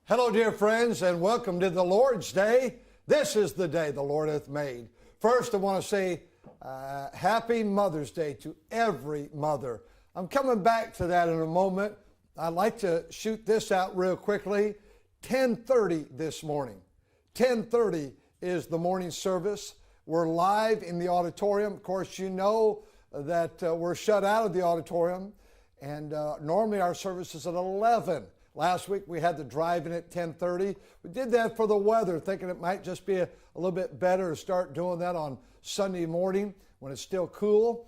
Hello, dear friends, and welcome to the Lord's Day. This is the day the Lord hath made. First, I want to say Happy Mother's Day to every mother. I'm coming back to that in a moment. I'd like to shoot this out real quickly. 10:30 this morning. 10:30 is the morning service. We're live in the auditorium. Of course, you know that we're shut out of the auditorium, and normally our service is at 11. Last week we had the drive-in at 10:30. We did that for the weather, thinking it might just be a little bit better to start doing that on Sunday morning when it's still cool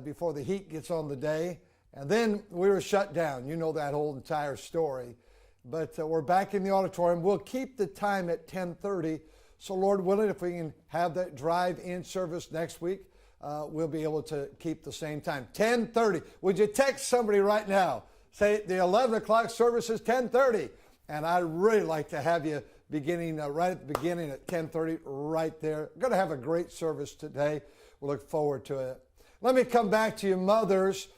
before the heat gets on the day. And then we were shut down. You know that whole entire story. But we're back in the auditorium. We'll keep the time at 10:30. So Lord willing, if we can have that drive-in service next week, we'll be able to keep the same time. 10:30. Would you text somebody right now? Say the 11 o'clock service is 10:30. And I'd really like to have you beginning right at the beginning at 10:30 right there. Going to have a great service today. We'll look forward to it. Let me come back to you mothers.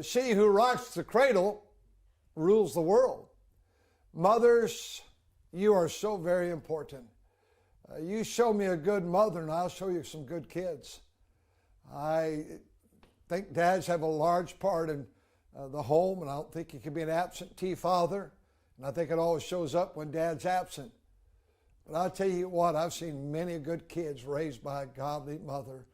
She who rocks the cradle rules the world. Mothers, you are so very important. You show me a good mother and I'll show you some good kids. I think dads have a large part in the home, and I don't think you can be an absentee father. And I think it always shows up when dad's absent. But I'll tell you what, I've seen many good kids raised by a godly mother.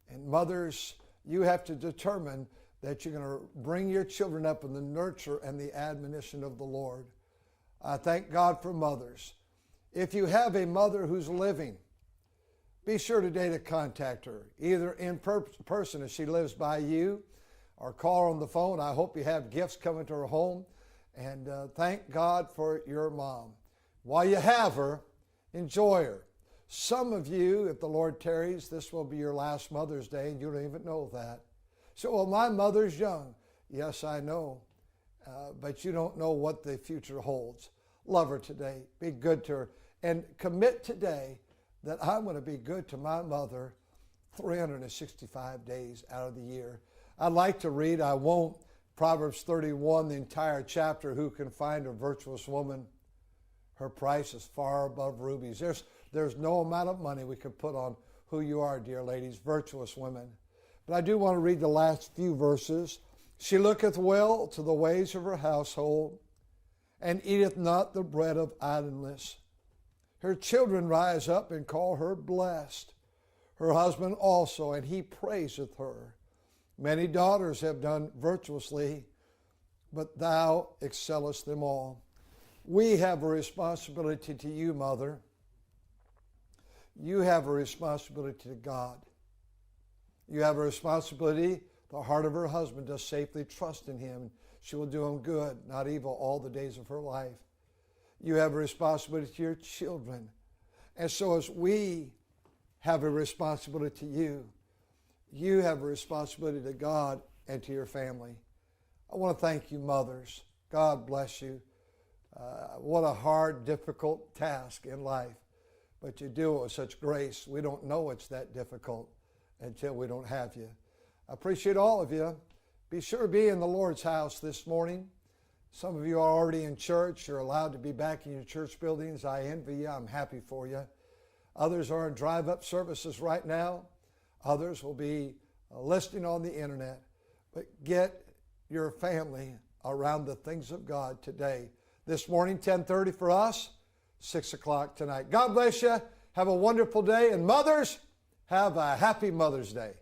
And mothers, you have to determine that you're going to bring your children up in the nurture and the admonition of the Lord. I thank God for mothers. If you have a mother who's living, be sure today to contact her, either in person if she lives by you, or call her on the phone. I hope you have gifts coming to her home. And thank God for your mom. While you have her, enjoy her. Some of you, if the Lord tarries, this will be your last Mother's Day, and you don't even know that. So, well, my mother's young. Yes, I know. But you don't know what the future holds. Love her today. Be good to her. And commit today that I'm going to be good to my mother 365 days out of the year. I'd like to read, I won't, Proverbs 31, the entire chapter, who can find a virtuous woman? Her price is far above rubies. There's no amount of money we could put on who you are, dear ladies, virtuous women. But I do want to read the last few verses. She looketh well to the ways of her household, and eateth not the bread of idleness. Her children rise up and call her blessed. Her husband also, and he praiseth her. Many daughters have done virtuously, but thou excellest them all. We have a responsibility to you, mother. You have a responsibility to God. You have a responsibility, the heart of her husband, to safely trust in him. She will do him good, not evil, all the days of her life. You have a responsibility to your children. And so as we have a responsibility to you, you have a responsibility to God and to your family. I want to thank you, mothers. God bless you. What a hard, difficult task in life. But you do it with such grace. We don't know it's that difficult until we don't have you. I appreciate all of you. Be sure to be in the Lord's house this morning. Some of you are already in church. You're allowed to be back in your church buildings. I envy you. I'm happy for you. Others are in drive-up services right now. Others will be listening on the internet. But get your family around the things of God today. This morning, 10:30 for us, 6 o'clock tonight. God bless you. Have a wonderful day. And mothers, have a happy Mother's Day.